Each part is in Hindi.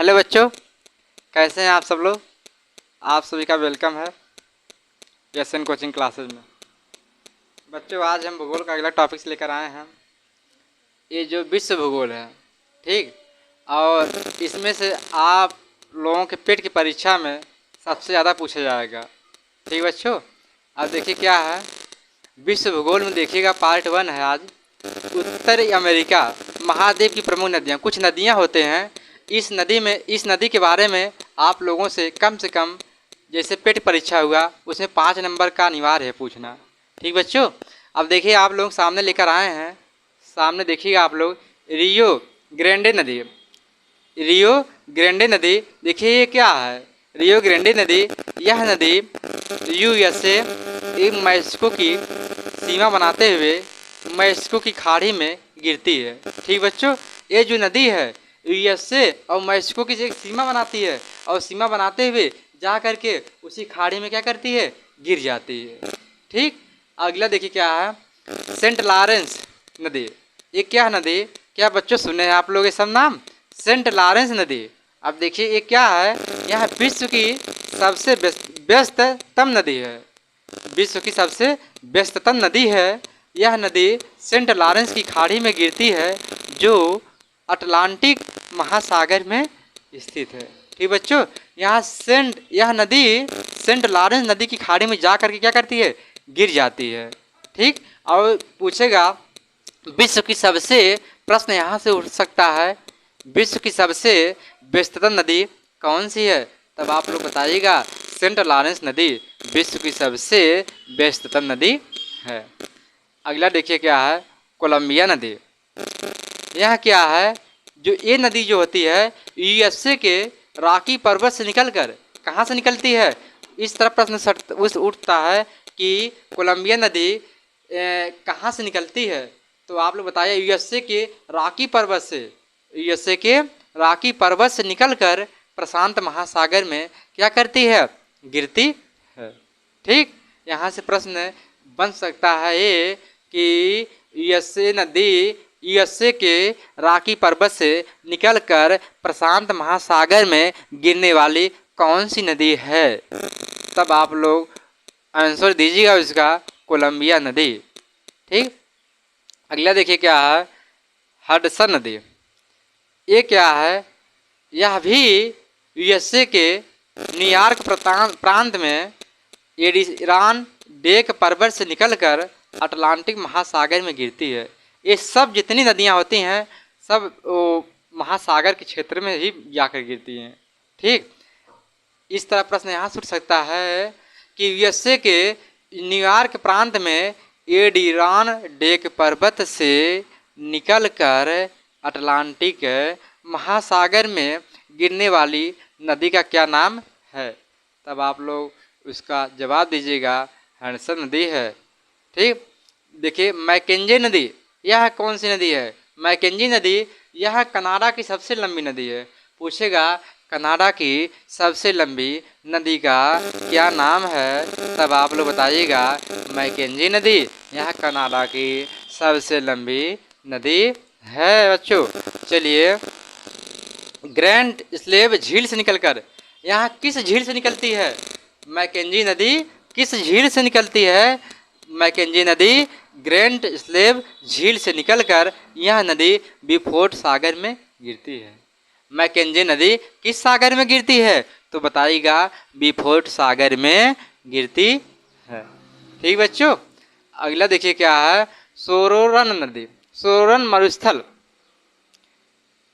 हेलो बच्चों, कैसे हैं आप सब लोग। आप सभी का वेलकम है एसएन कोचिंग क्लासेस में। बच्चों, आज हम भूगोल का अगला टॉपिक्स लेकर आए हैं। ये जो विश्व भूगोल है, ठीक, और इसमें से आप लोगों के पेट की परीक्षा में सबसे ज़्यादा पूछा जाएगा। ठीक बच्चों, अब देखिए क्या है विश्व भूगोल में। देखिएगा पार्ट 1 है आज। उत्तरी अमेरिका महाद्वीप की प्रमुख नदियाँ। कुछ नदियाँ होते हैं, इस नदी के बारे में आप लोगों से कम जैसे पेट परीक्षा हुआ उसमें 5 नंबर का अनिवार्य है पूछना। ठीक बच्चों, अब देखिए आप लोग सामने लेकर आए हैं। सामने देखिएगा आप लोग रियो ग्रैंडे नदी। रियो ग्रैंडे नदी देखिए ये क्या है। रियो ग्रैंडे नदी, यह नदी यूएसए एवं मैक्सिको की सीमा बनाते हुए मैक्सिको की खाड़ी में गिरती है। ठीक बच्चों, ये जो नदी है यूएसए और मैक्सिको की एक सीमा बनाती है और सीमा बनाते हुए जा करके उसी खाड़ी में क्या करती है, गिर जाती है। ठीक, अगला देखिए क्या है सेंट लॉरेंस नदी। ये क्या नदी, क्या बच्चों सुने हैं आप लोग ये सब नाम, सेंट लॉरेंस नदी। अब देखिए ये क्या है, यह विश्व की सबसे व्यस्ततम नदी है। विश्व की सबसे व्यस्ततम नदी है। यह नदी सेंट लॉरेंस की खाड़ी में गिरती है जो अटलांटिक महासागर में स्थित है। ठीक बच्चों, यह नदी सेंट लॉरेंस नदी की खाड़ी में जा करके क्या करती है, गिर जाती है। ठीक, और पूछेगा विश्व की सबसे, प्रश्न यहाँ से उठ सकता है, विश्व की सबसे व्यस्ततम नदी कौन सी है। तब आप लोग बताइएगा सेंट लॉरेंस नदी विश्व की सबसे व्यस्ततम नदी है। अगला देखिए क्या है कोलंबिया नदी। यह क्या है, जो ये नदी जो होती है यूएसए के रॉकी पर्वत से निकलकर कहाँ से निकलती है। इस तरह प्रश्न उठता है कि कोलंबिया नदी कहाँ से निकलती है। तो आप लोग बताइए यूएसए के रॉकी पर्वत से, यूएसए के रॉकी पर्वत से निकलकर प्रशांत महासागर में क्या करती है, गिरती है। ठीक, यहाँ से प्रश्न बन सकता है ये कि यूएसए के रॉकी पर्वत से निकलकर प्रशांत महासागर में गिरने वाली कौन सी नदी है। तब आप लोग आंसर दीजिएगा इसका कोलंबिया नदी। ठीक, अगला देखिए क्या है हडसन नदी। ये क्या है, यह भी यूएसए के न्यूयॉर्क प्रांत में एडिरान डेक पर्वत से निकलकर अटलांटिक महासागर में गिरती है। ये सब जितनी नदियाँ होती हैं सब महासागर के क्षेत्र में ही जाकर गिरती हैं। ठीक, इस तरह प्रश्न यहाँ से उठ सकता है कि यूएसए के न्यूयॉर्क प्रांत में एडिरान डेक पर्वत से निकलकर अटलांटिक महासागर में गिरने वाली नदी का क्या नाम है। तब आप लोग उसका जवाब दीजिएगा हडसन नदी है। ठीक, देखिए मैकेंजी नदी, यह कौन सी नदी है। मैकेंजी नदी यह कनाडा की सबसे लंबी नदी है। पूछेगा कनाडा की सबसे लंबी नदी का क्या नाम है। तब आप लोग बताइएगा मैकेंजी नदी, यह कनाडा की सबसे लंबी नदी है। बच्चों चलिए ग्रैंड स्लेव झील से निकलकर, यहाँ किस झील से निकलती है, मैकेंजी नदी किस झील से निकलती है। मैकेंजी नदी ग्रैंड स्लेव झील से निकलकर यह नदी बिफोर्ड सागर में गिरती है। मैकेंजी नदी किस सागर में गिरती है, तो बताइएगा बिफोर्ड सागर में गिरती है। ठीक बच्चों, अगला देखिए क्या है सोरोरन नदी। सोरोरन मरुस्थल,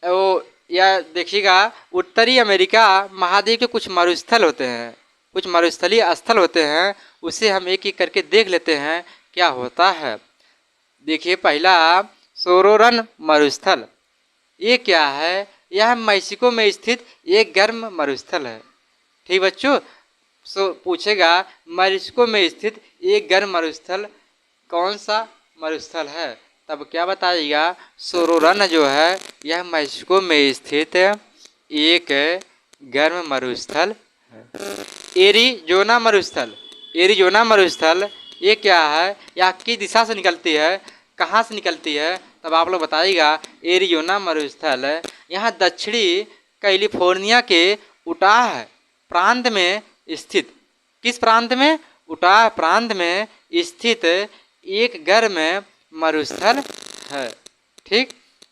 वो या देखिएगा उत्तरी अमेरिका महाद्वीप के कुछ मरुस्थल होते हैं, कुछ मरुस्थलीय स्थल होते हैं, उसे हम एक एक करके देख लेते हैं क्या होता है। देखिए पहला सोरोरन मरुस्थल, ये क्या है, यह मैक्सिको में स्थित एक गर्म मरुस्थल है। ठीक बच्चों, पूछेगा मैक्सिको में स्थित एक गर्म मरुस्थल कौन सा मरुस्थल है। तब क्या बताइएगा सोरोरन जो है यह मैक्सिको में स्थित एक गर्म मरुस्थल है। एरिजोना मरुस्थल, एरिजोना मरुस्थल ये क्या है, यह किस दिशा से निकलती है, कहाँ से निकलती है। तब आप लोग बताइएगा एरिजोना मरुस्थल यहाँ दक्षिणी कैलिफोर्निया के उटाह प्रांत में स्थित, किस प्रांत में? उटाह प्रांत में स्थित एक गर्म मरुस्थल है। ठीक,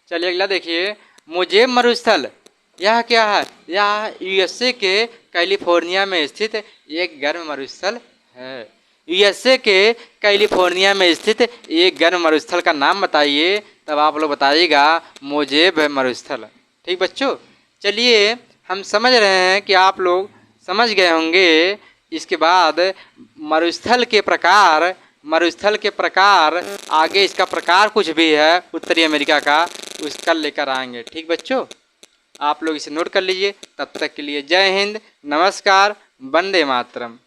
चलिए अगला देखिए, मोजेब मरुस्थल, यह क्या है? यह यूएसए के कैलिफोर्निया में स्थित एक गर्म मरुस्थल है। यूएसए के कैलिफोर्निया में स्थित एक गर्म मरुस्थल का नाम बताइए, तब आप लोग बताइएगा मोजेब मरुस्थल। ठीक बच्चों, चलिए हम समझ रहे हैं कि आप लोग समझ गए होंगे। इसके बाद मरुस्थल के प्रकार आगे इसका प्रकार कुछ भी है उत्तरी अमेरिका का, उसका लेकर आएंगे। ठीक बच्चों, आप लोग इसे नोट कर लीजिए। तब तक के लिए जय हिंद, नमस्कार, वंदे मातरम।